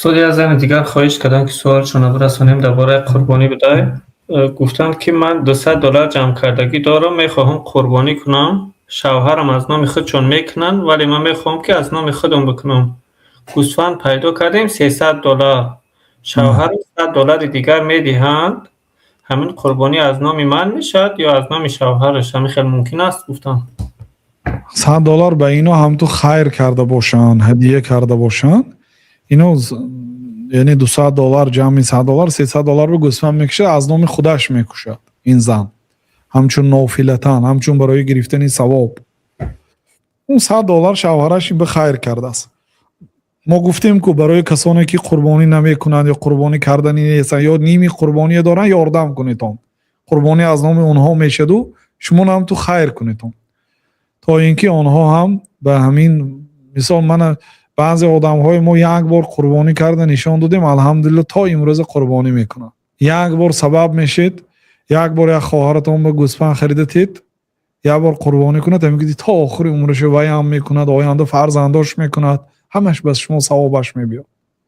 استاد از زن دیگر خواهش کردم که سوالشون رو برسانیم درباره قربانی بدای. گفتم که من $200 جمع کردگی دارم، میخواهم قربانی کنم. شوهرم از نام خود چون میکنن، ولی من میخواهم که از نام خودم بکنم. گوسفند پیدا کردیم $300. شوهر $100 دیگر میدهند. همین قربانی از نام من میشد یا از نام شوهرش؟ همین خیلی ممکن است گفتم. $100 به اینو هم تو خیر کرده باشن، هدیه کرده باشن، اینو یعنی $200 جمعی $100 $300 رو گوسفند میکشه، از نام خودش میکشد این زن، همچون نافلتن، همچون برای گرفتن ثواب. اون $100 شوهرش به خیر کرده است. ما گفتیم که برای کسانی که قربانی نمیکنند یا قربانی کردنی نیستن یا نیمی قربانی دارن یاردم کنیتون. قربانی از نام اونها میشد و شما هم تو خیر کنیتون، تا اینکه آنها هم به همین مثال من بعضی آدم‌های ما یک بار قربانی کردن نشان دادیم، الحمدلله تا امروز قربانی میکنن. یک بار سبب میشید، یک بار یک خواهرتون به گوسفند خریدید، یک بار قربانی کنه، تا میگید تا آخر عمرش وی هم میکند، آینده فرزنداش میکند، همش بس شما ثوابش میبیاد.